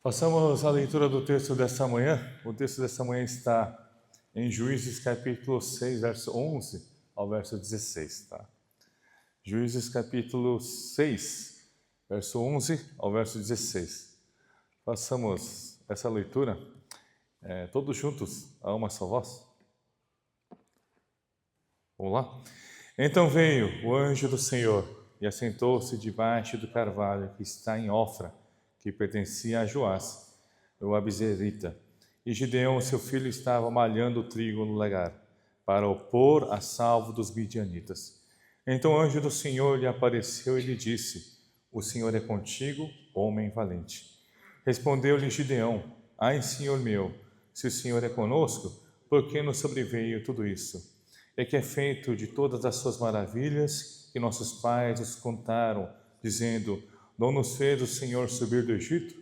Passamos a leitura do texto desta manhã. O texto desta manhã está em Juízes capítulo 6, verso 11 ao verso 16. Tá? Juízes capítulo 6, verso 11 ao verso 16. Façamos essa leitura todos juntos, a uma só voz. Vamos lá? Então veio o anjo do Senhor e assentou-se debaixo do carvalho que está em Ofra, que pertencia a Joás, o abizerita. E Gideão, seu filho, estava malhando o trigo no lagar, para o pôr a salvo dos midianitas. Então o anjo do Senhor lhe apareceu e lhe disse: O Senhor é contigo, homem valente. Respondeu-lhe Gideão: Ai, Senhor meu, se o Senhor é conosco, por que nos sobreveio tudo isso? É que é feito de todas as suas maravilhas que nossos pais nos contaram, dizendo: Não nos fez o Senhor subir do Egito?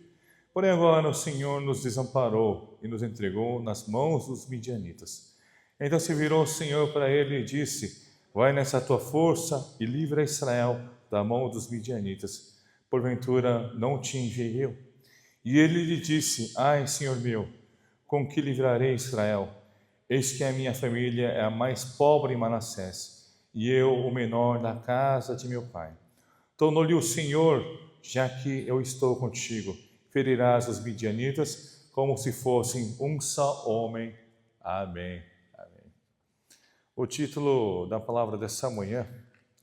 Porém agora o Senhor nos desamparou e nos entregou nas mãos dos midianitas. Então se virou o Senhor para ele e disse: Vai nessa tua força e livra Israel da mão dos midianitas. Porventura não te enviei eu? E ele lhe disse: Ai, Senhor meu, com que livrarei Israel? Eis que a minha família é a mais pobre em Manassés, e eu o menor da casa de meu pai. Tornou-lhe o Senhor: Já que eu estou contigo, ferirás os midianitas como se fossem um só homem. Amém. Amém. O título da palavra dessa manhã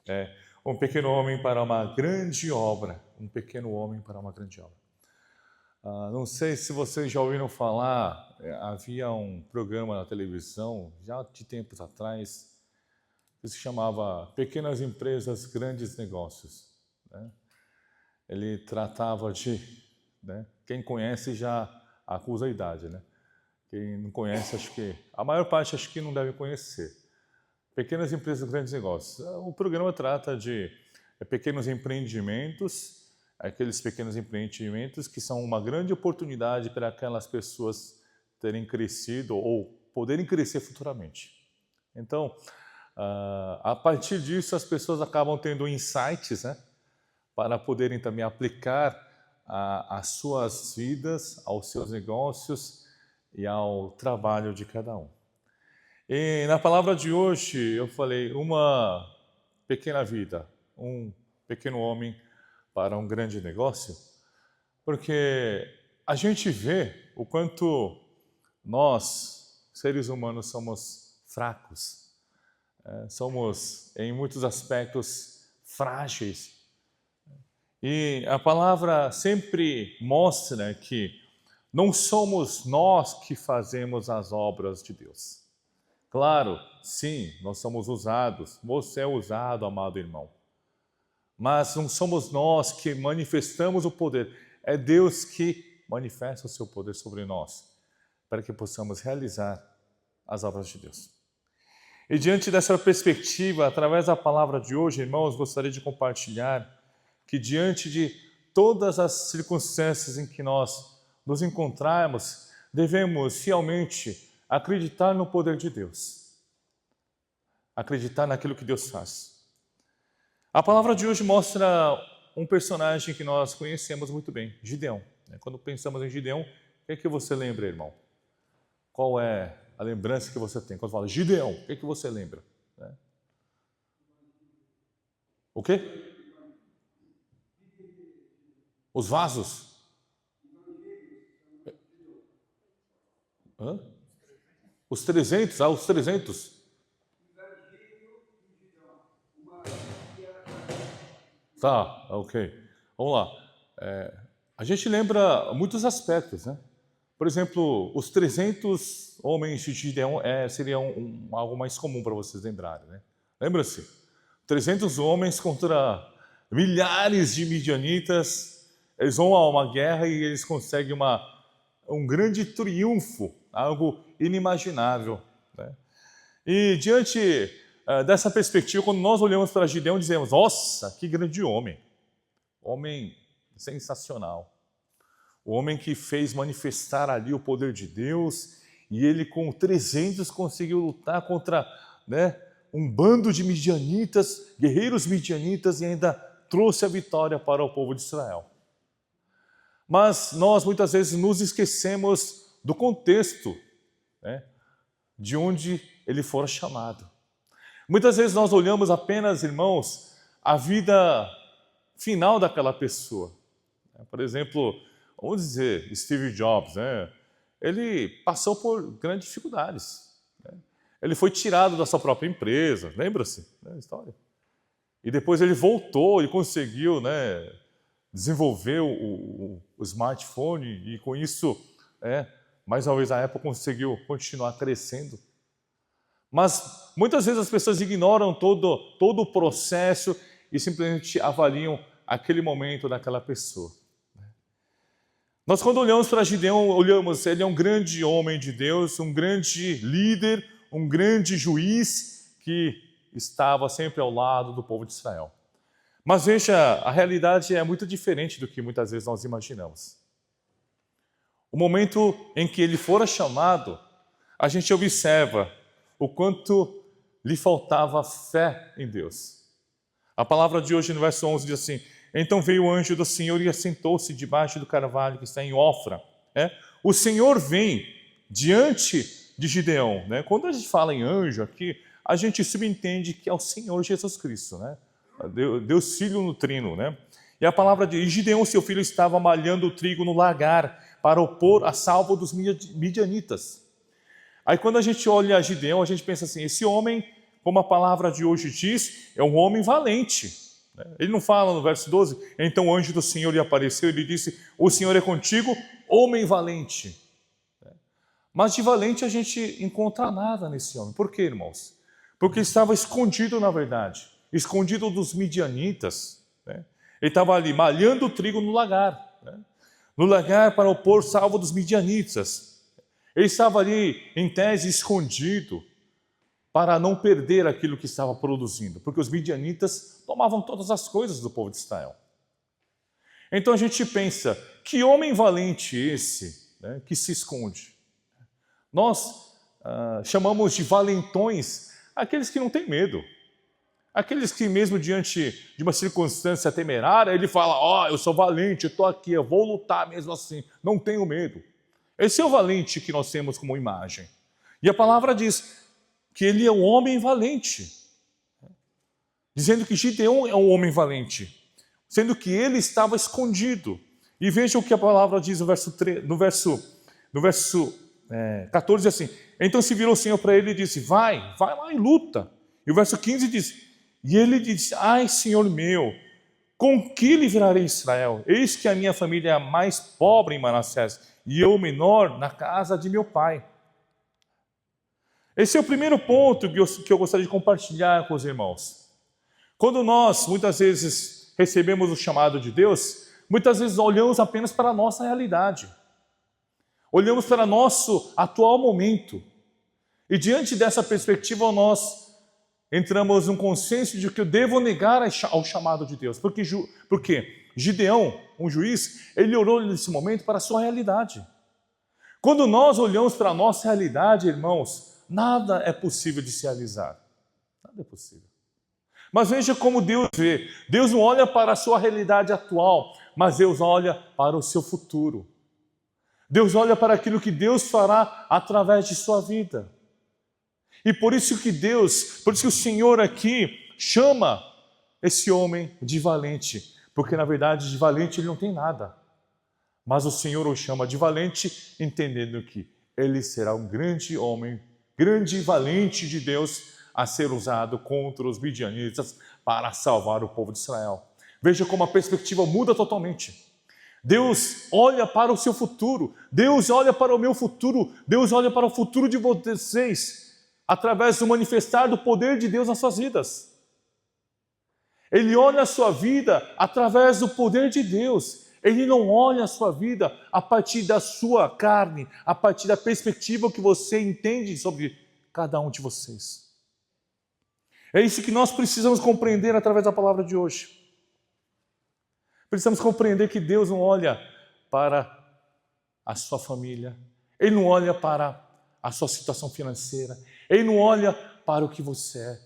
é Um pequeno homem para uma grande obra. Um pequeno homem para uma grande obra. Não sei se vocês já ouviram falar, havia um programa na televisão, já de tempos atrás, que se chamava Pequenas Empresas, Grandes Negócios. Né? Ele tratava de... quem conhece já acusa a idade. Né? Quem não conhece, acho que... A maior parte acho que não deve conhecer. Pequenas Empresas, Grandes Negócios. O programa trata de pequenos empreendimentos, aqueles pequenos empreendimentos que são uma grande oportunidade para aquelas pessoas terem crescido ou poderem crescer futuramente. Então, a partir disso, as pessoas acabam tendo insights, né, para poderem também aplicar às suas vidas, aos seus negócios e ao trabalho de cada um. E na palavra de hoje, eu falei uma pequena vida, um pequeno homem para um grande negócio, porque a gente vê o quanto nós, seres humanos, somos fracos, somos, em muitos aspectos, frágeis. E a palavra sempre mostra que não somos nós que fazemos as obras de Deus. Claro, sim, nós somos usados, você é usado, amado irmão. Mas não somos nós que manifestamos o poder, é Deus que manifesta o seu poder sobre nós, para que possamos realizar as obras de Deus. E diante dessa perspectiva, através da palavra de hoje, irmãos, gostaria de compartilhar que diante de todas as circunstâncias em que nós nos encontrarmos, devemos realmente acreditar no poder de Deus, acreditar naquilo que Deus faz. A palavra de hoje mostra um personagem que nós conhecemos muito bem, Gideão. Quando pensamos em Gideão, o que você lembra, irmão? Qual é a lembrança que você tem? Quando fala Gideão, o que você lembra? O quê? Os vasos? Hã? Os 300? Os 300? Tá, ok. Vamos lá. A gente lembra muitos aspectos, né? Por exemplo, os 300 homens de Gideão seria algo mais comum para vocês lembrarem, né? Lembra-se? 300 homens contra milhares de midianitas. Eles vão a uma guerra e eles conseguem um grande triunfo, algo inimaginável, né? E diante dessa perspectiva, quando nós olhamos para Gideão, dizemos: nossa, que grande homem sensacional, o homem que fez manifestar ali o poder de Deus, e ele com 300 conseguiu lutar contra, um bando de midianitas, guerreiros midianitas, e ainda trouxe a vitória para o povo de Israel. Mas nós muitas vezes nos esquecemos do contexto, né, de onde ele fora chamado. Muitas vezes nós olhamos apenas, irmãos, a vida final daquela pessoa. Por exemplo, vamos dizer, Steve Jobs, né? Ele passou por grandes dificuldades. Né? Ele foi tirado da sua própria empresa, lembra-se da história? E depois ele voltou e conseguiu, né, desenvolver o smartphone e com isso, mais uma vez a Apple conseguiu continuar crescendo. Mas muitas vezes as pessoas ignoram todo o processo e simplesmente avaliam aquele momento daquela pessoa. Nós, quando olhamos para Gideão, olhamos, ele é um grande homem de Deus, um grande líder, um grande juiz que estava sempre ao lado do povo de Israel. Mas veja, a realidade é muito diferente do que muitas vezes nós imaginamos. O momento em que ele fora chamado, a gente observa o quanto lhe faltava fé em Deus. A palavra de hoje no verso 11 diz assim: então veio o anjo do Senhor e assentou-se debaixo do carvalho que está em Ofra. O Senhor vem diante de Gideão. Quando a gente fala em anjo aqui, a gente subentende que é o Senhor Jesus Cristo, Deus Filho no Trino. E a palavra diz: Gideão, seu filho, estava malhando o trigo no lagar para o pôr a salvo dos midianitas. Aí quando a gente olha Gideão, a gente pensa assim, esse homem, como a palavra de hoje diz, é um homem valente. Ele não fala no verso 12, então o anjo do Senhor lhe apareceu e lhe disse: o Senhor é contigo, homem valente. Mas de valente a gente encontra nada nesse homem. Por quê, irmãos? Porque ele estava escondido, na verdade, escondido dos midianitas. Ele estava ali malhando o trigo no lagar, no lagar para o pôr salvo dos midianitas. Ele estava ali, em tese, escondido, para não perder aquilo que estava produzindo, porque os midianitas tomavam todas as coisas do povo de Israel. Então a gente pensa, que homem valente esse, que se esconde? Nós chamamos de valentões aqueles que não têm medo, aqueles que mesmo diante de uma circunstância temerária, ele fala, eu sou valente, eu estou aqui, eu vou lutar mesmo assim, não tenho medo. Esse é o valente que nós temos como imagem. E a palavra diz que ele é um homem valente, dizendo que Gideão é um homem valente, sendo que ele estava escondido. E veja o que a palavra diz no verso 14, assim: então se virou o Senhor para ele e disse: vai lá e luta. E o verso 15 diz: e ele disse: ai, Senhor meu, com que livrarei Israel? Eis que a minha família é a mais pobre em Manassés, e eu o menor na casa de meu pai. Esse é o primeiro ponto que eu gostaria de compartilhar com os irmãos. Quando nós, muitas vezes, recebemos o chamado de Deus, muitas vezes olhamos apenas para a nossa realidade. Olhamos para nosso atual momento. E diante dessa perspectiva, nós entramos num consenso de que eu devo negar ao chamado de Deus. Porque Gideão, um juiz, ele olhou nesse momento para a sua realidade. Quando nós olhamos para a nossa realidade, irmãos, nada é possível de se realizar. Nada é possível. Mas veja como Deus vê. Deus não olha para a sua realidade atual, mas Deus olha para o seu futuro. Deus olha para aquilo que Deus fará através de sua vida. E por isso que o Senhor aqui chama esse homem de valente. Porque na verdade de valente ele não tem nada. Mas o Senhor o chama de valente, entendendo que ele será um grande homem, grande e valente de Deus, a ser usado contra os midianitas para salvar o povo de Israel. Veja como a perspectiva muda totalmente. Deus olha para o seu futuro, Deus olha para o meu futuro, Deus olha para o futuro de vocês, através do manifestar do poder de Deus nas suas vidas. Ele olha a sua vida através do poder de Deus. Ele não olha a sua vida a partir da sua carne, a partir da perspectiva que você entende sobre cada um de vocês. É isso que nós precisamos compreender através da palavra de hoje. Precisamos compreender que Deus não olha para a sua família, Ele não olha para a sua situação financeira, Ele não olha para o que você é.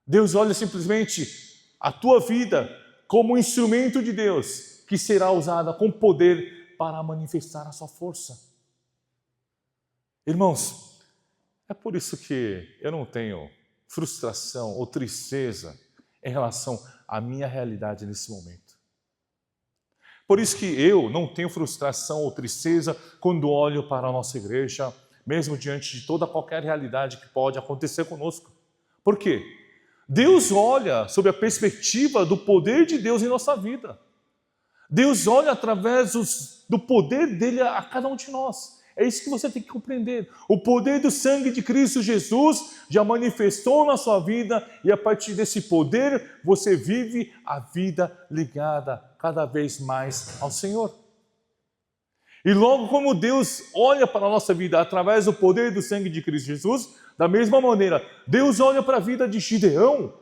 Deus olha simplesmente a tua vida como um instrumento de Deus que será usada com poder para manifestar a sua força. Irmãos, é por isso que eu não tenho frustração ou tristeza em relação à minha realidade nesse momento. Por isso que eu não tenho frustração ou tristeza quando olho para a nossa igreja, mesmo diante de toda qualquer realidade que pode acontecer conosco. Por quê? Deus olha sob a perspectiva do poder de Deus em nossa vida. Deus olha através do poder dele a cada um de nós. É isso que você tem que compreender. O poder do sangue de Cristo Jesus já manifestou na sua vida e a partir desse poder você vive a vida ligada cada vez mais ao Senhor. E logo como Deus olha para a nossa vida através do poder do sangue de Cristo Jesus, da mesma maneira, Deus olha para a vida de Gideão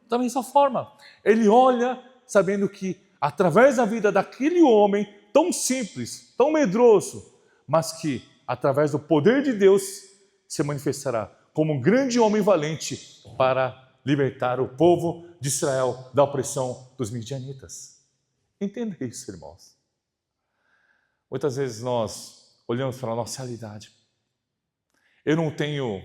da mesma forma. Ele olha sabendo que através da vida daquele homem tão simples, tão medroso, mas que através do poder de Deus se manifestará como um grande homem valente para libertar o povo de Israel da opressão dos midianitas. Entenda isso, irmãos. Muitas vezes nós olhamos para a nossa realidade. Eu não tenho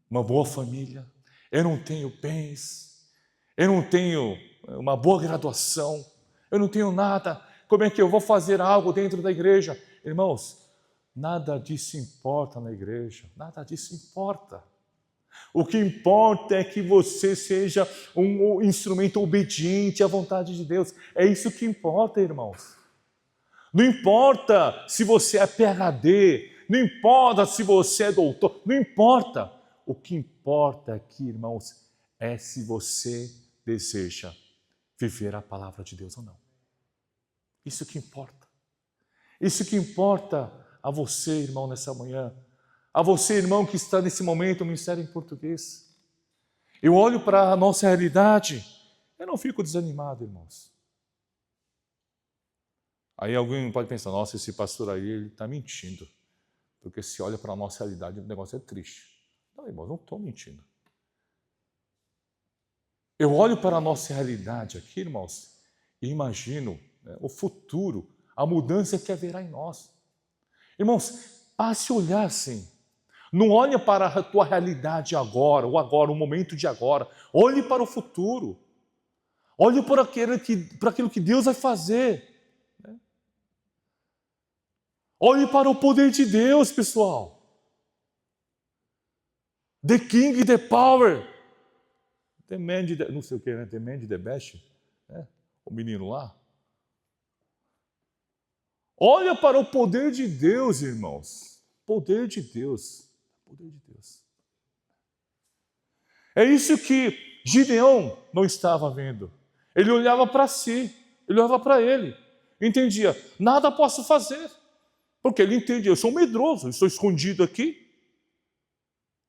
uma boa família, eu não tenho bens, eu não tenho uma boa graduação, eu não tenho nada. Como é que eu vou fazer algo dentro da igreja? Irmãos, nada disso importa na igreja, nada disso importa. O que importa é que você seja um instrumento obediente à vontade de Deus. É isso que importa, irmãos. Não importa se você é PhD, não importa se você é doutor, não importa. O que importa aqui, irmãos, é se você deseja viver a palavra de Deus ou não. Isso que importa. Isso que importa a você, irmão, nessa manhã. A você, irmão, que está nesse momento no Ministério em Português. Eu olho para a nossa realidade, eu não fico desanimado, irmãos. Aí alguém pode pensar, nossa, esse pastor aí, ele está mentindo. Porque se olha para a nossa realidade, o negócio é triste. Não, irmãos, não estou mentindo. Eu olho para a nossa realidade aqui, irmãos, e imagino o futuro, a mudança que haverá em nós. Irmãos, passe a olhar assim. Não olhe para a tua realidade agora, o momento de agora. Olhe para o futuro. Olhe para aquilo que Deus vai fazer. Olhe para o poder de Deus, pessoal. The King, the power. The man, não sei o que, né? The man, the best. O menino lá. Olha para o poder de Deus, irmãos. Poder de Deus. Poder de Deus. É isso que Gideão não estava vendo. Ele olhava para si, ele olhava para ele. Entendia, nada posso fazer. Porque ele entendia, eu sou medroso, estou escondido aqui.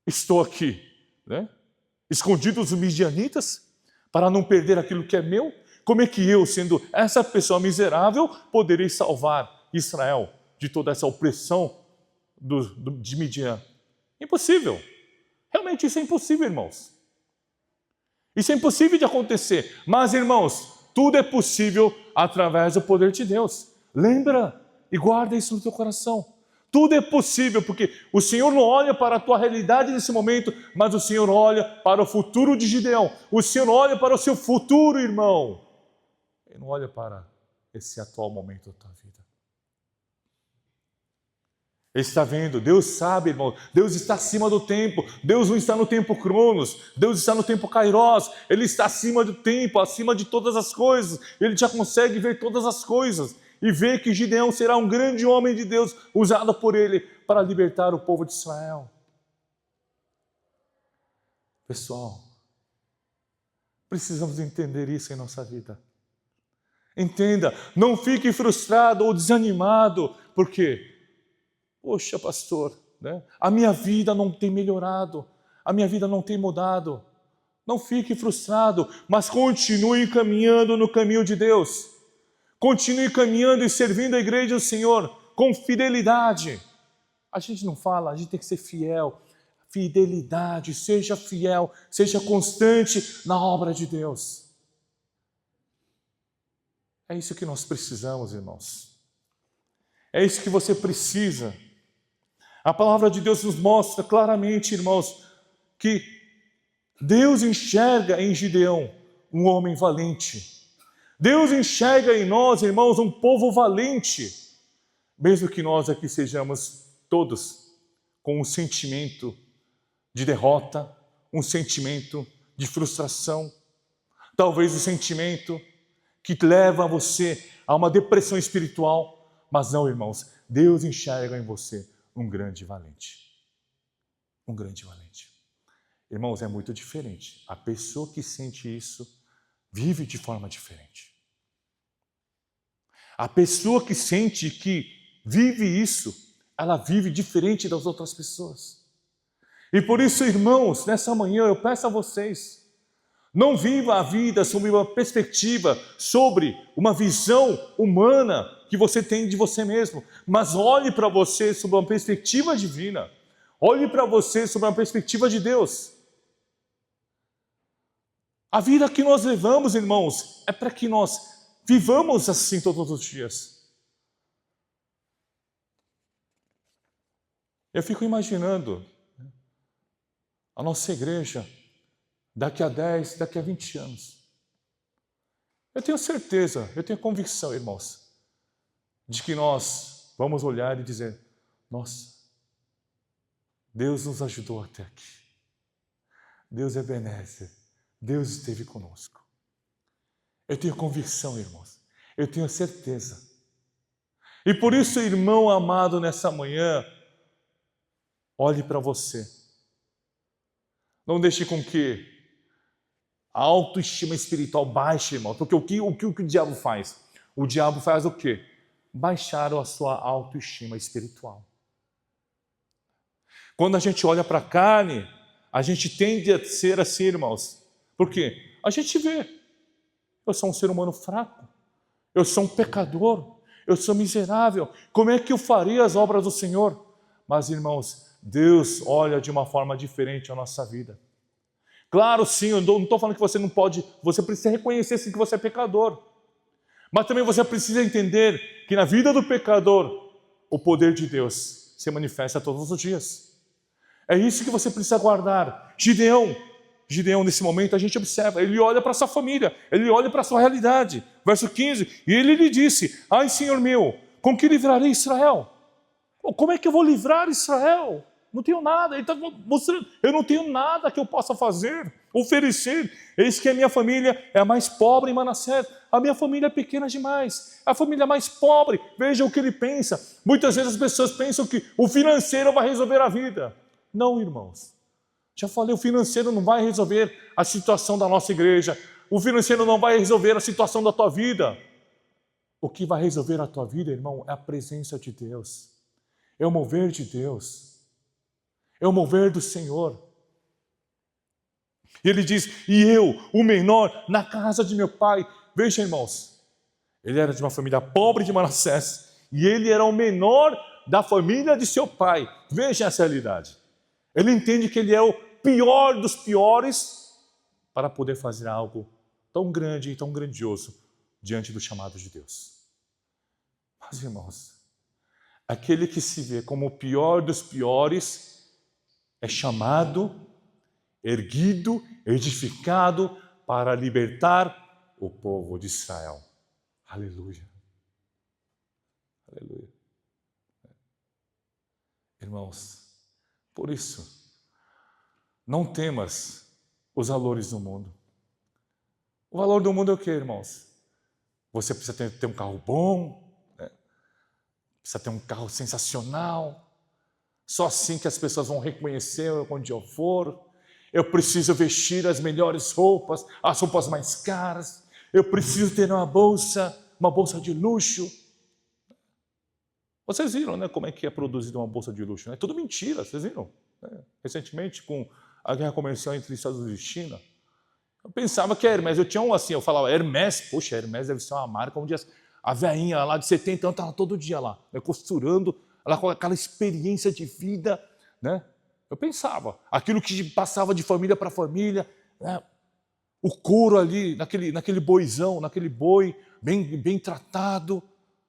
Estou aqui, escondido dos midianitas, para não perder aquilo que é meu. Como é que eu, sendo essa pessoa miserável, poderei salvar Israel de toda essa opressão de Midian? Impossível. Realmente isso é impossível, irmãos. Isso é impossível de acontecer. Mas, irmãos, tudo é possível através do poder de Deus. Lembra e guarda isso no teu coração. Tudo é possível, porque o Senhor não olha para a tua realidade nesse momento, mas o Senhor olha para o futuro de Gideão. O Senhor olha para o seu futuro, irmão. Ele não olha para esse atual momento da tua vida. Ele está vendo, Deus sabe, irmão, Deus está acima do tempo, Deus não está no tempo Cronos, Deus está no tempo Kairos, Ele está acima do tempo, acima de todas as coisas, Ele já consegue ver todas as coisas e ver que Gideão será um grande homem de Deus, usado por Ele para libertar o povo de Israel. Pessoal, precisamos entender isso em nossa vida. Entenda, não fique frustrado ou desanimado, porque poxa, pastor, a minha vida não tem melhorado, a minha vida não tem mudado. Não fique frustrado, mas continue caminhando no caminho de Deus. Continue caminhando e servindo a igreja do Senhor com fidelidade. A gente não fala, a gente tem que ser fiel. Fidelidade, seja fiel, seja constante na obra de Deus. É isso que nós precisamos, irmãos. É isso que você precisa. A palavra de Deus nos mostra claramente, irmãos, que Deus enxerga em Gideão um homem valente. Deus enxerga em nós, irmãos, um povo valente. Mesmo que nós aqui sejamos todos com um sentimento de derrota, um sentimento de frustração, talvez um sentimento que leva você a uma depressão espiritual. Mas não, irmãos, Deus enxerga em você um grande valente. Um grande valente. Irmãos, é muito diferente. A pessoa que sente isso vive de forma diferente. A pessoa que sente que vive isso, ela vive diferente das outras pessoas. E por isso, irmãos, nessa manhã eu peço a vocês, não viva a vida sob uma perspectiva, sobre uma visão humana que você tem de você mesmo, mas olhe para você sob uma perspectiva divina. Olhe para você sob uma perspectiva de Deus. A vida que nós levamos, irmãos, é para que nós vivamos assim todos os dias. Eu fico imaginando a nossa igreja daqui a 10, daqui a 20 anos. Eu tenho certeza, eu tenho convicção, irmãos, de que nós vamos olhar e dizer: nossa, Deus nos ajudou até aqui. Deus é benéfico. Deus esteve conosco. Eu tenho convicção, irmãos. Eu tenho certeza. E por isso, irmão amado, nessa manhã, olhe para você. Não deixe com que a autoestima espiritual baixe, irmão. Porque o que o diabo faz? O diabo faz o quê? Baixar a sua autoestima espiritual. Quando a gente olha para a carne, a gente tende a ser assim, irmãos. Por quê? A gente vê. Eu sou um ser humano fraco. Eu sou um pecador. Eu sou miserável. Como é que eu faria as obras do Senhor? Mas, irmãos, Deus olha de uma forma diferente a nossa vida. Claro, sim, eu não estou falando que você não pode, você precisa reconhecer sim que você é pecador. Mas também você precisa entender que na vida do pecador, o poder de Deus se manifesta todos os dias. É isso que você precisa guardar. Gideão, nesse momento, a gente observa, ele olha para sua família, ele olha para a sua realidade. Verso 15, e ele lhe disse: ai, Senhor meu, com que livrarei Israel? Como é que eu vou livrar Israel? Não tenho nada. Ele está mostrando, eu não tenho nada que eu possa fazer, oferecer. Eis que a minha família é a mais pobre em Manassés. A minha família é pequena demais. A família mais pobre. Veja o que ele pensa. Muitas vezes as pessoas pensam que o financeiro vai resolver a vida. Não, irmãos. Já falei, o financeiro não vai resolver a situação da nossa igreja. O financeiro não vai resolver a situação da tua vida. O que vai resolver a tua vida, irmão, é a presença de Deus. É o mover de Deus. É o mover do Senhor. E ele diz: e eu, o menor, na casa de meu pai. Veja, irmãos, ele era de uma família pobre de Manassés. E ele era o menor da família de seu pai. Veja essa realidade. Ele entende que ele é o pior dos piores para poder fazer algo tão grande e tão grandioso diante do chamado de Deus. Mas, irmãos, aquele que se vê como o pior dos piores é chamado, erguido, edificado para libertar o povo de Israel. Aleluia. Aleluia. Irmãos, por isso, não temas os valores do mundo. O valor do mundo é o quê, irmãos? Você precisa ter um carro bom, né? Precisa ter um carro sensacional. Só assim que as pessoas vão reconhecer onde eu for. Eu preciso vestir as melhores roupas, as roupas mais caras. Eu preciso ter uma bolsa de luxo. Vocês viram, né, como é que é produzida uma bolsa de luxo? É tudo mentira, vocês viram? Recentemente, com a guerra comercial entre Estados Unidos e China, eu pensava que a Hermès, eu tinha um assim, eu falava, Hermès, poxa, Hermès deve ser uma marca onde a velhinha lá de 70 anos estava todo dia lá, né, costurando, ela com aquela experiência de vida, né? Eu pensava, aquilo que passava de família para família, né? o couro ali, naquele boizão, naquele boi bem tratado,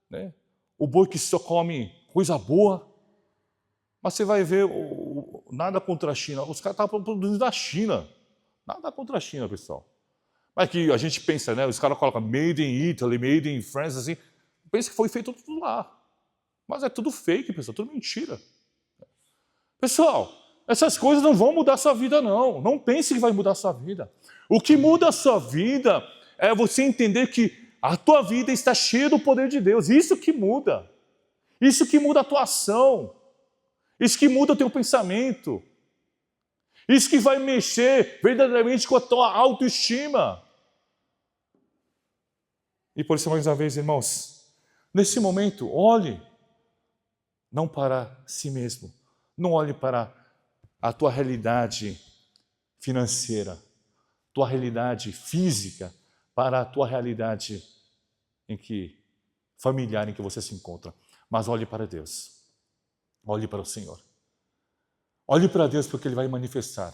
né? O boi que só come coisa boa. Mas você vai ver, nada contra a China, os caras estavam produzindo da China. Nada contra a China, pessoal. Mas que a gente pensa, né? Os caras colocam made in Italy, made in France, assim. Pensa que foi feito tudo lá. Mas é tudo fake, pessoal, tudo mentira. Pessoal, essas coisas não vão mudar a sua vida, não. Não pense que vai mudar a sua vida. O que muda a sua vida é você entender que a tua vida está cheia do poder de Deus. Isso que muda. Isso que muda a tua ação. Isso que muda o teu pensamento. Isso que vai mexer verdadeiramente com a tua autoestima. E por isso, mais uma vez, irmãos, nesse momento, olhe não para si mesmo. Não olhe para a tua realidade financeira, tua realidade física, para a tua realidade familiar em que você se encontra. Mas olhe para Deus. Olhe para o Senhor. Olhe para Deus porque Ele vai manifestar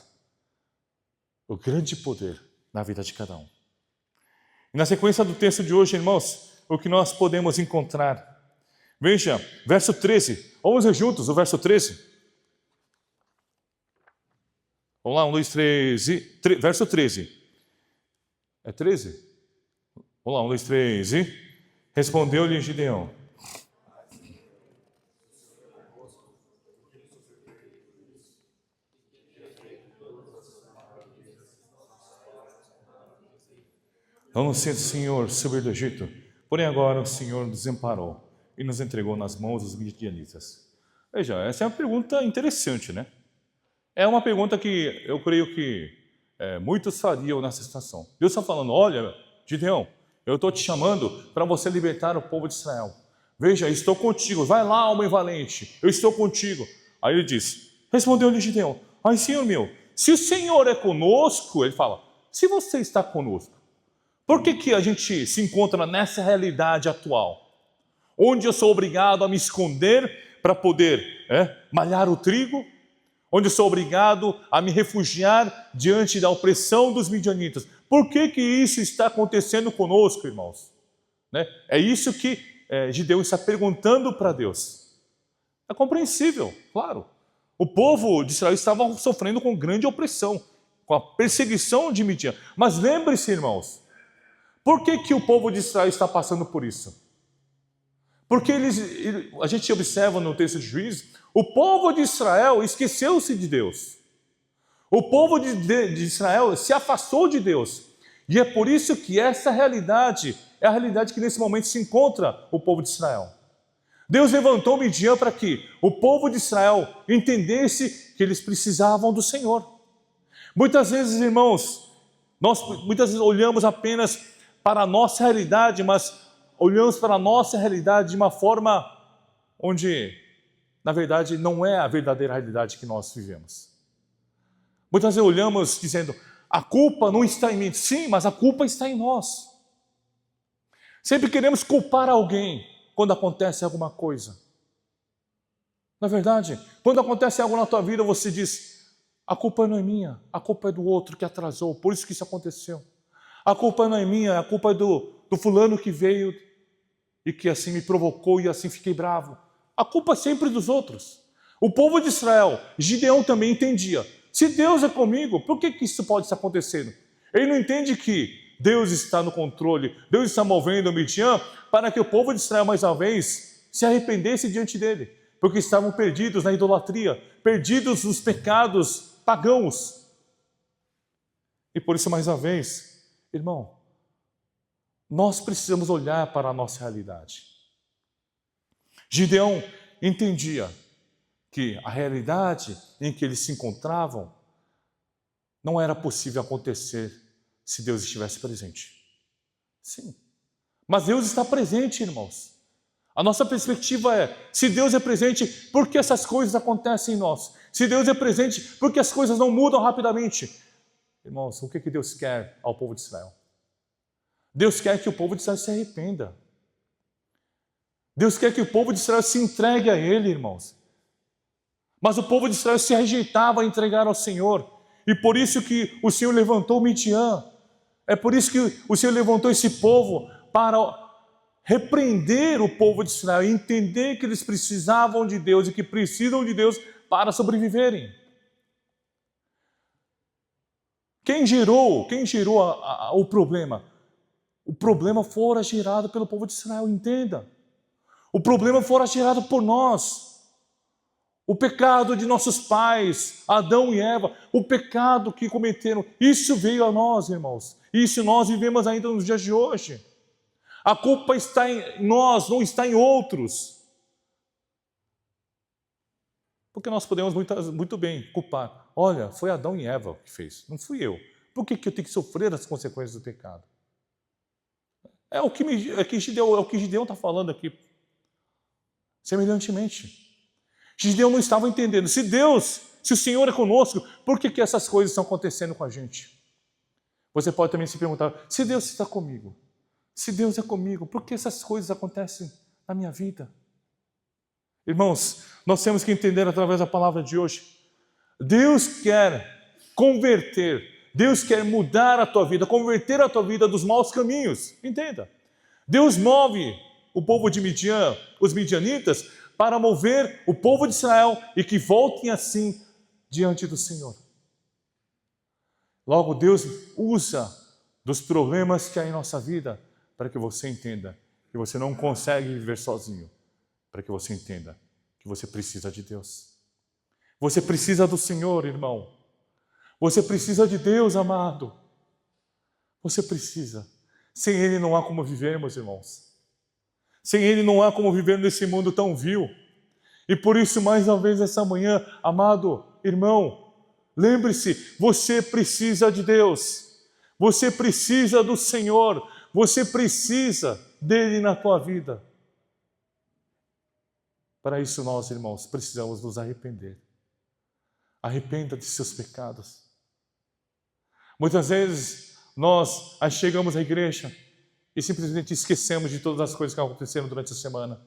o grande poder na vida de cada um. E na sequência do texto de hoje, irmãos, o que nós podemos encontrar? Veja, verso 13. Vamos ver juntos o verso 13. Vamos lá, 1, 2, 3, verso 13. É 13? Vamos lá, 1, 2, 3 e... Respondeu-lhe Gideão: vamos ser, Senhor, subir do Egito. Porém agora o Senhor nos desamparou e nos entregou nas mãos dos midianitas. Veja, essa é uma pergunta interessante, né? É uma pergunta que eu creio que muitos fariam nessa situação. Deus está falando: olha, Gideão, eu estou te chamando para você libertar o povo de Israel. Veja, estou contigo. Vai lá, homem valente, eu estou contigo. Aí ele diz, respondeu-lhe Gideão: ai, Senhor meu, se o Senhor é conosco, ele fala, se você está conosco, por que a gente se encontra nessa realidade atual? Onde eu sou obrigado a me esconder para poder malhar o trigo? Onde eu sou obrigado a me refugiar diante da opressão dos midianitas? Por que isso está acontecendo conosco, irmãos? Né? É isso que Gideão está perguntando para Deus. É compreensível, claro. O povo de Israel estava sofrendo com grande opressão, com a perseguição de Midian. Mas lembre-se, irmãos, por que o povo de Israel está passando por isso? Porque a gente observa no texto de Juízes, o povo de Israel esqueceu-se de Deus. O povo de Israel se afastou de Deus. E é por isso que essa realidade é a realidade que nesse momento se encontra o povo de Israel. Deus levantou Midian para que o povo de Israel entendesse que eles precisavam do Senhor. Muitas vezes, irmãos, nós muitas vezes olhamos apenas para a nossa realidade, mas olhamos para a nossa realidade de uma forma onde, na verdade, não é a verdadeira realidade que nós vivemos. Muitas vezes olhamos dizendo, a culpa não está em mim. Sim, mas a culpa está em nós. Sempre queremos culpar alguém quando acontece alguma coisa. Na verdade, quando acontece algo na tua vida, você diz, a culpa não é minha, a culpa é do outro que atrasou, por isso que isso aconteceu. A culpa não é minha, a culpa é do fulano que veio e que assim me provocou e assim fiquei bravo. A culpa é sempre dos outros. O povo de Israel, Gideão também entendia. Se Deus é comigo, por que isso pode estar acontecendo? Ele não entende que Deus está no controle, Deus está movendo o Midian para que o povo de Israel, mais uma vez, se arrependesse diante dele. Porque estavam perdidos na idolatria, perdidos nos pecados pagãos. E por isso, mais uma vez, irmão, nós precisamos olhar para a nossa realidade. Gideão entendia que a realidade em que eles se encontravam não era possível acontecer se Deus estivesse presente. Sim, mas Deus está presente, irmãos. A nossa perspectiva é, se Deus é presente, por que essas coisas acontecem em nós? Se Deus é presente, por que as coisas não mudam rapidamente? Irmãos, o que Deus quer ao povo de Israel? Deus quer que o povo de Israel se arrependa. Deus quer que o povo de Israel se entregue a Ele, irmãos. Mas o povo de Israel se rejeitava a entregar ao Senhor. E por isso que o Senhor levantou Midian É por isso que o Senhor levantou esse povo para repreender o povo de Israel e entender que eles precisavam de Deus e que precisam de Deus para sobreviverem. Quem gerou o problema? O problema fora gerado pelo povo de Israel, entenda. O problema fora gerado por nós. O pecado de nossos pais, Adão e Eva, o pecado que cometeram, isso veio a nós, irmãos. Isso nós vivemos ainda nos dias de hoje. A culpa está em nós, não está em outros. Porque nós podemos muito bem culpar. Olha, foi Adão e Eva que fez, não fui eu. Por que eu tenho que sofrer as consequências do pecado? É o que Gideão está falando aqui. Semelhantemente. Gideão não estava entendendo. Se o Senhor é conosco, por que essas coisas estão acontecendo com a gente? Você pode também se perguntar, se Deus está comigo, se Deus é comigo, por que essas coisas acontecem na minha vida? Irmãos, nós temos que entender através da palavra de hoje. Deus quer converter, Deus quer mudar a tua vida, converter a tua vida dos maus caminhos. Entenda. Deus move o povo de Midian, os midianitas, para mover o povo de Israel e que voltem assim diante do Senhor. Logo, Deus usa dos problemas que há em nossa vida para que você entenda que você não consegue viver sozinho, para que você entenda que você precisa de Deus. Você precisa do Senhor, irmão. Você precisa de Deus, amado. Você precisa. Sem Ele não há como viver, meus irmãos. Sem Ele não há como viver nesse mundo tão vil. E por isso, mais uma vez, essa manhã, amado irmão, lembre-se, você precisa de Deus. Você precisa do Senhor. Você precisa dEle na tua vida. Para isso nós, irmãos, precisamos nos arrepender. Arrependa de seus pecados. Muitas vezes nós chegamos à igreja e simplesmente esquecemos de todas as coisas que aconteceram durante a semana.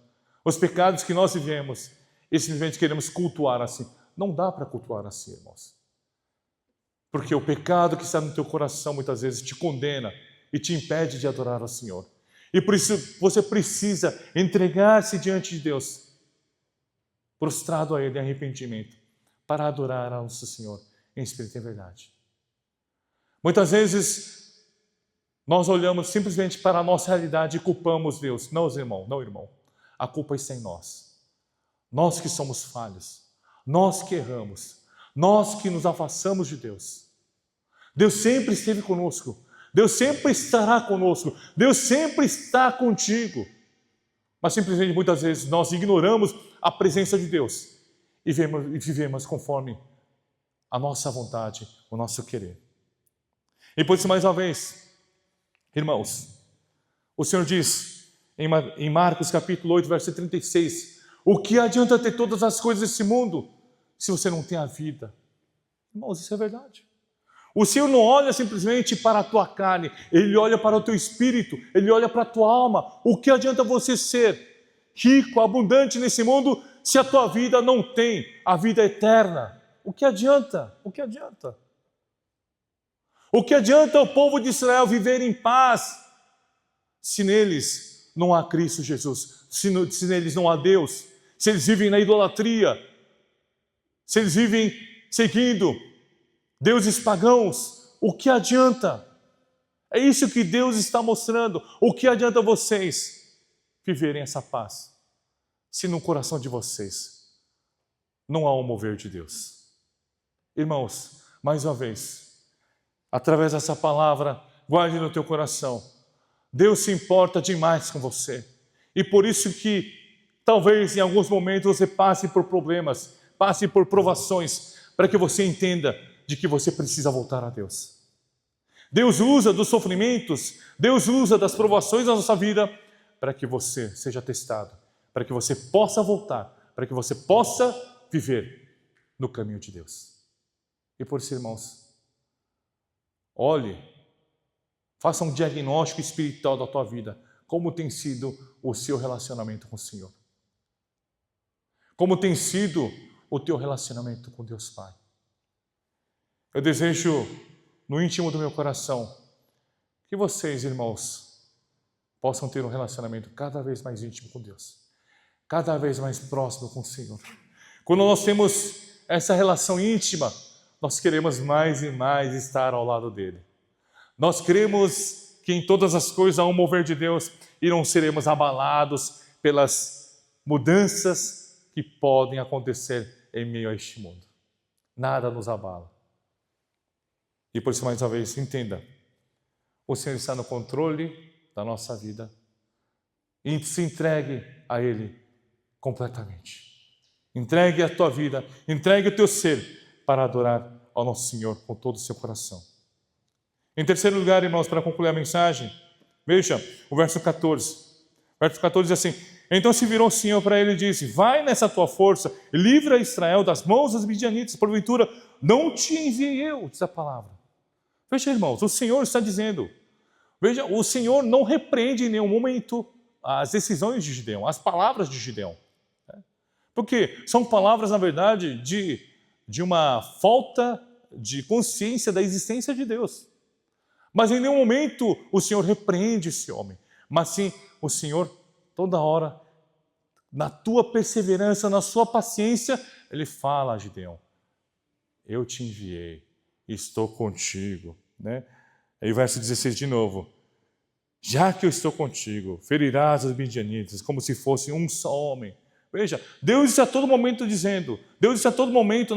Os pecados que nós vivemos e simplesmente queremos cultuar assim. Não dá para cultuar assim, irmãos. Porque o pecado que está no teu coração muitas vezes te condena e te impede de adorar ao Senhor. E por isso você precisa entregar-se diante de Deus, prostrado a Ele em arrependimento, para adorar ao nosso Senhor em espírito e em verdade. Muitas vezes nós olhamos simplesmente para a nossa realidade e culpamos Deus. Não, irmão. A culpa está em nós. Nós que somos falhos, nós que erramos, nós que nos afastamos de Deus. Deus sempre esteve conosco, Deus sempre estará conosco, Deus sempre está contigo. Mas simplesmente muitas vezes nós ignoramos a presença de Deus e vivemos conforme a nossa vontade, o nosso querer. E por isso, mais uma vez, irmãos, o Senhor diz em Marcos capítulo 8, verso 36, o que adianta ter todas as coisas desse mundo se você não tem a vida? Irmãos, isso é verdade. O Senhor não olha simplesmente para a tua carne, Ele olha para o teu espírito, Ele olha para a tua alma. O que adianta você ser rico, abundante nesse mundo, se a tua vida não tem a vida eterna? O que adianta? O que adianta? O que adianta o povo de Israel viver em paz se neles não há Cristo Jesus, se neles não há Deus, se eles vivem na idolatria, se eles vivem seguindo deuses pagãos? O que adianta? É isso que Deus está mostrando. O que adianta vocês viverem essa paz se no coração de vocês não há o mover de Deus? Irmãos, mais uma vez, através dessa palavra, guarde no teu coração. Deus se importa demais com você. E por isso que talvez em alguns momentos você passe por problemas, passe por provações, para que você entenda de que você precisa voltar a Deus. Deus usa dos sofrimentos, Deus usa das provações da nossa vida para que você seja testado, para que você possa voltar, para que você possa viver no caminho de Deus. E por isso, irmãos, olhe, faça um diagnóstico espiritual da tua vida. Como tem sido o seu relacionamento com o Senhor? Como tem sido o teu relacionamento com Deus Pai? Eu desejo, no íntimo do meu coração, Que vocês, irmãos, possam ter um relacionamento cada vez mais íntimo com Deus, cada vez mais próximo com o Senhor. Quando nós temos essa relação íntima, nós queremos mais e mais estar ao lado dele. Nós cremos que em todas as coisas há um mover de Deus e não seremos abalados pelas mudanças que podem acontecer em meio a este mundo. Nada nos abala. E por isso, mais uma vez, entenda, o Senhor está no controle da nossa vida e se entregue a Ele completamente. Entregue a tua vida, entregue o teu ser para adorar ao nosso Senhor com todo o seu coração. Em terceiro lugar, irmãos, para concluir a mensagem, veja o verso 14. O verso 14 diz assim: então se virou o Senhor para ele e disse: vai nessa tua força, livra Israel das mãos dos midianitas, porventura não te enviei eu, diz a palavra. Veja, irmãos, o Senhor está dizendo, veja, o Senhor não repreende em nenhum momento as decisões de Gideão, as palavras de Gideão. Porque são palavras, na verdade, de uma falta de consciência da existência de Deus. Mas em nenhum momento o Senhor repreende esse homem. Mas sim, o Senhor, toda hora, na tua perseverança, na sua paciência, Ele fala a Gideão: eu te enviei, estou contigo. Né? Aí o verso 16 de novo: já que eu estou contigo, ferirás os midianitas como se fosse um só homem. Veja, Deus está a todo momento dizendo, Deus está a todo momento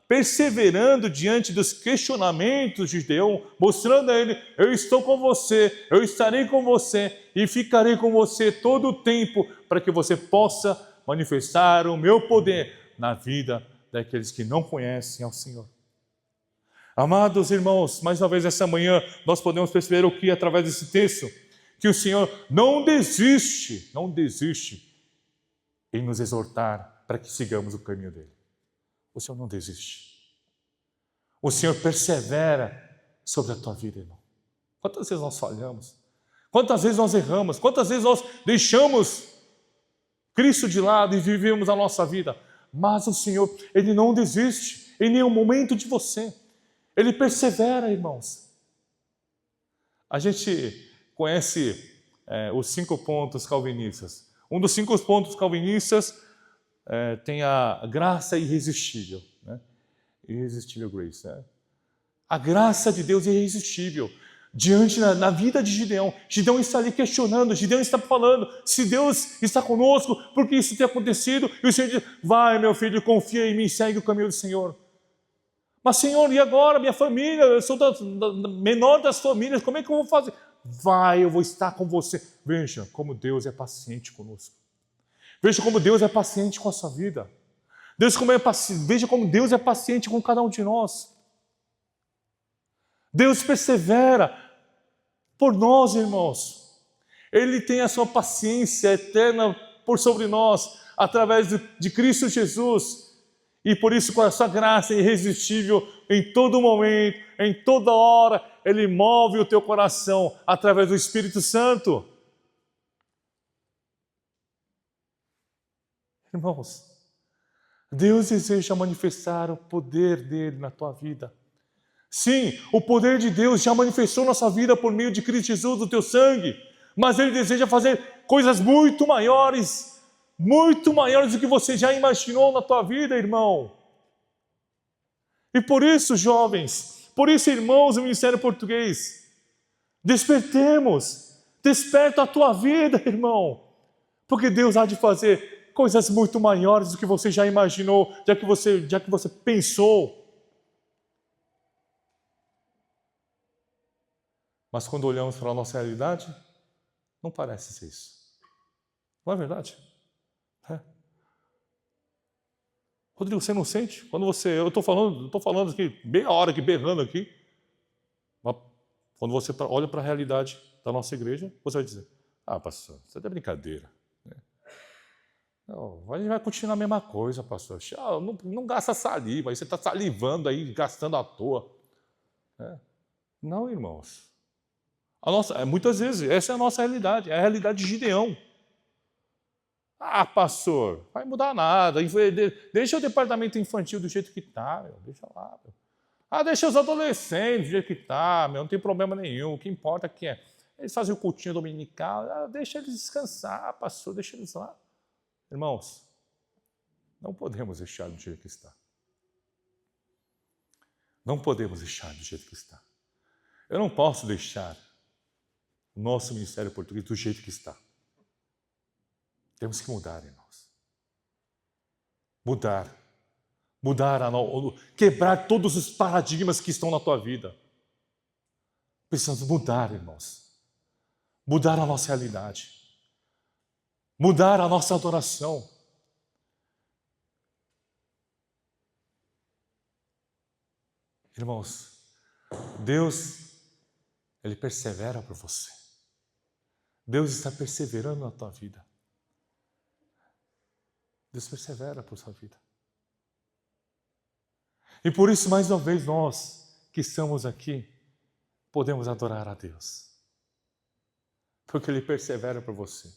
perseverando diante dos questionamentos de Gideão, mostrando a ele: eu estou com você, eu estarei com você e ficarei com você todo o tempo para que você possa manifestar o meu poder na vida daqueles que não conhecem ao Senhor. Amados irmãos, mais uma vez essa manhã nós podemos perceber o que através desse texto, que o Senhor não desiste em nos exortar para que sigamos o caminho dele. O Senhor não desiste. O Senhor persevera sobre a tua vida, irmão. Quantas vezes nós falhamos? Quantas vezes nós erramos? Quantas vezes nós deixamos Cristo de lado e vivemos a nossa vida? Mas o Senhor, Ele não desiste em nenhum momento de você. Ele persevera, irmãos. A gente conhece os 5 pontos calvinistas. Um dos 5 pontos calvinistas tem a graça irresistível, né? Irresistível grace, né? A graça de Deus é irresistível. Diante na vida de Gideão, Gideão está ali questionando, Gideão está falando: se Deus está conosco, por que isso tem acontecido? E o Senhor diz: vai, meu filho, confia em mim, segue o caminho do Senhor. Mas Senhor, e agora minha família? Eu sou da menor das famílias, como é que eu vou fazer? Vai, eu vou estar com você. Veja como Deus é paciente conosco. Veja como Deus é paciente com a sua vida. Veja como Deus é paciente com cada um de nós. Deus persevera por nós, irmãos. Ele tem a sua paciência eterna por sobre nós, através de Cristo Jesus. E por isso, com a sua graça irresistível, em todo momento, em toda hora, Ele move o teu coração através do Espírito Santo. Irmãos, Deus deseja manifestar o poder dEle na tua vida. Sim, o poder de Deus já manifestou na sua vida por meio de Cristo Jesus, do teu sangue. Mas Ele deseja fazer coisas muito maiores do que você já imaginou na tua vida, irmão. E por isso, jovens, por isso, irmãos do Ministério Português, despertemos, desperta a tua vida, irmão, porque Deus há de fazer coisas muito maiores do que você já imaginou, já que você pensou. Mas quando olhamos para a nossa realidade, não parece ser isso. Não é verdade? Rodrigo, você não sente? Quando eu estou falando aqui, meia hora aqui, berrando aqui, quando você olha para a realidade da nossa igreja, você vai dizer: ah, pastor, isso é de brincadeira. Não, a gente vai continuar a mesma coisa, pastor. Não gasta saliva, aí você está salivando aí, gastando à toa. Não, irmãos. Muitas vezes, essa é a nossa realidade, é a realidade de Gideão. Ah, pastor, não vai mudar nada. Deixa o departamento infantil do jeito que está, deixa lá. Ah, deixa os adolescentes do jeito que tá, meu, não tem problema nenhum. O que importa é que eles fazem o cultinho dominical. Ah, deixa eles descansar, pastor, deixa eles lá. Irmãos, não podemos deixar do jeito que está. Não podemos deixar do jeito que está. Eu não posso deixar o nosso ministério português do jeito que está. Temos que mudar, irmãos. Mudar. Quebrar todos os paradigmas que estão na tua vida. Precisamos mudar, irmãos. Mudar a nossa realidade. Mudar a nossa adoração. Irmãos, Deus, Ele persevera por você. Deus está perseverando na tua vida. Deus persevera por sua vida. E por isso, mais uma vez, nós que estamos aqui, podemos adorar a Deus. Porque Ele persevera por você.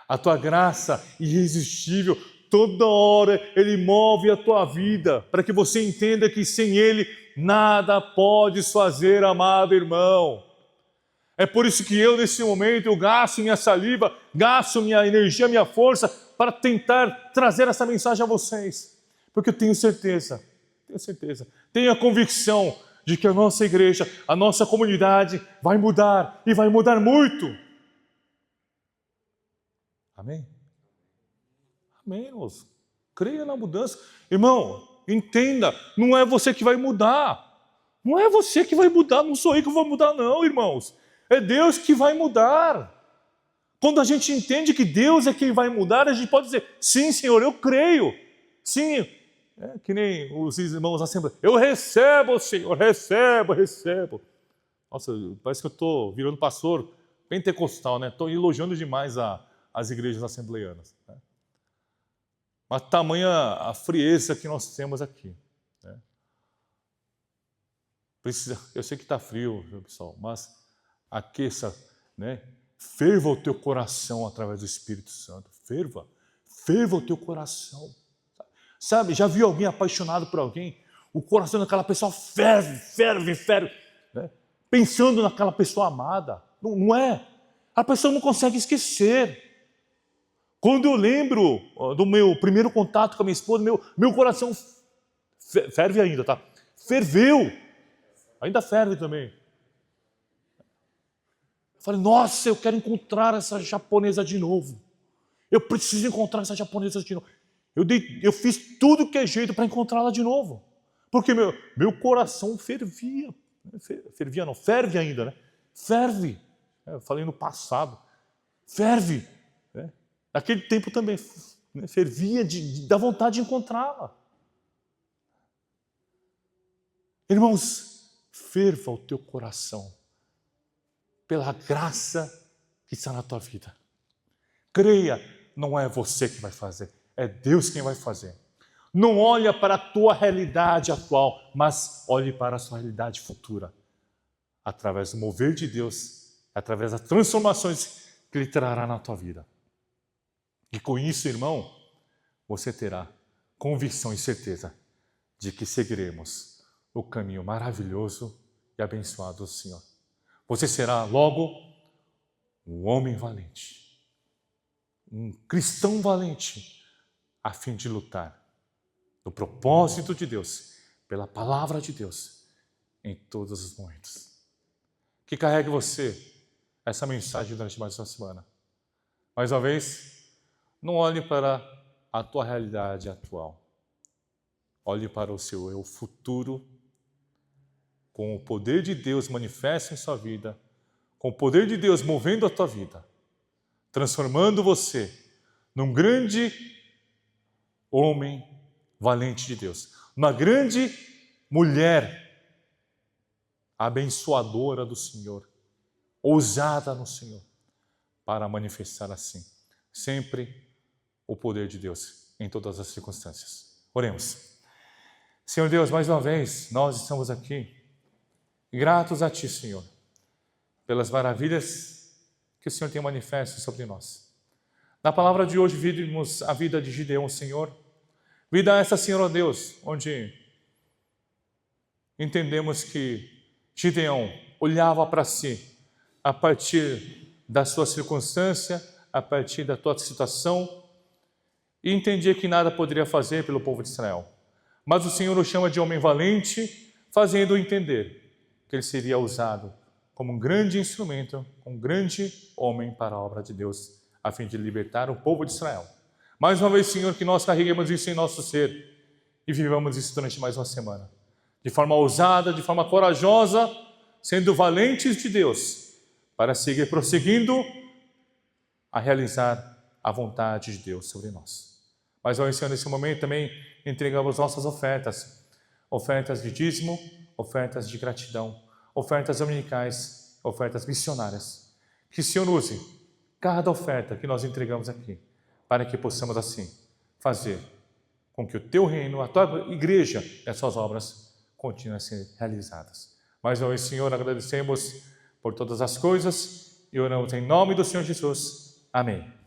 A tua graça irresistível, toda hora Ele move a tua vida, para que você entenda que sem Ele nada pode fazer, amado irmão. É por isso que eu, nesse momento, eu gasto minha saliva, gasto minha energia, minha força, para tentar trazer essa mensagem a vocês. Porque eu tenho certeza, tenho a convicção de que a nossa igreja, a nossa comunidade vai mudar, e vai mudar muito. Amém? Amém, irmãos. Creia na mudança. Irmão, entenda, não é você que vai mudar. Não é você que vai mudar, não sou eu que vou mudar não, irmãos. É Deus que vai mudar. Quando a gente entende que Deus é quem vai mudar, a gente pode dizer, sim, Senhor, eu creio. Sim, que nem os irmãos na Assembleia. Eu recebo, Senhor, recebo. Nossa, parece que eu estou virando pastor pentecostal, né? Estou elogiando demais as igrejas assembleianas. Né? Mas tamanha a frieza que nós temos aqui. Né? Eu sei que está frio, pessoal, mas aqueça, né? Ferva o teu coração através do Espírito Santo. Ferva o teu coração. Sabe, já viu alguém apaixonado por alguém? O coração daquela pessoa ferve, né? Pensando naquela pessoa amada. Não é? A pessoa não consegue esquecer. Quando eu lembro do meu primeiro contato com a minha esposa, meu coração ferve ainda, tá? Ferveu. Ainda ferve também. Eu falei, nossa, eu quero encontrar essa japonesa de novo. Eu preciso encontrar essa japonesa de novo. Eu fiz tudo que é jeito para encontrá-la de novo. Porque meu coração fervia. Fervia não, ferve ainda, né? Ferve. Eu falei no passado. Ferve. Né? Naquele tempo também, né? Fervia da vontade de encontrá-la. Irmãos, ferva o teu coração pela graça que está na tua vida. Creia, não é você que vai fazer, é Deus quem vai fazer. Não olha para a tua realidade atual, mas olhe para a sua realidade futura. Através do mover de Deus, através das transformações que Ele trará na tua vida. E com isso, irmão, você terá convicção e certeza de que seguiremos o caminho maravilhoso e abençoado do Senhor. Você será logo um homem valente, um cristão valente, a fim de lutar no propósito de Deus, pela palavra de Deus, em todos os momentos. Que carregue você essa mensagem durante mais uma semana. Mais uma vez, não olhe para a tua realidade atual. Olhe para o seu eu futuro, com o poder de Deus manifesto em sua vida, com o poder de Deus movendo a tua vida, transformando você num grande homem valente de Deus, uma grande mulher abençoadora do Senhor, ousada no Senhor, para manifestar assim, sempre o poder de Deus em todas as circunstâncias. Oremos. Senhor Deus, mais uma vez, nós estamos aqui, gratos a Ti, Senhor, pelas maravilhas que o Senhor tem manifesto sobre nós. Na palavra de hoje, vimos a vida de Gideão, Senhor. Vida essa, Senhor, ó Deus, onde entendemos que Gideão olhava para si a partir da sua circunstância, a partir da tua situação, e entendia que nada poderia fazer pelo povo de Israel. Mas o Senhor o chama de homem valente, fazendo-o entender que ele seria usado como um grande instrumento, um grande homem para a obra de Deus, a fim de libertar o povo de Israel. Mais uma vez, Senhor, que nós carreguemos isso em nosso ser e vivamos isso durante mais uma semana. De forma ousada, de forma corajosa, sendo valentes de Deus, para seguir prosseguindo a realizar a vontade de Deus sobre nós. Mas, ó Senhor, nesse momento também entregamos nossas ofertas. Ofertas de dízimo, ofertas de gratidão, ofertas dominicais, ofertas missionárias. Que o Senhor use cada oferta que nós entregamos aqui, para que possamos assim fazer com que o Teu reino, a Tua igreja e as Suas obras continuem a ser realizadas. Mas, ó Senhor, agradecemos por todas as coisas e oramos em nome do Senhor Jesus. Amém.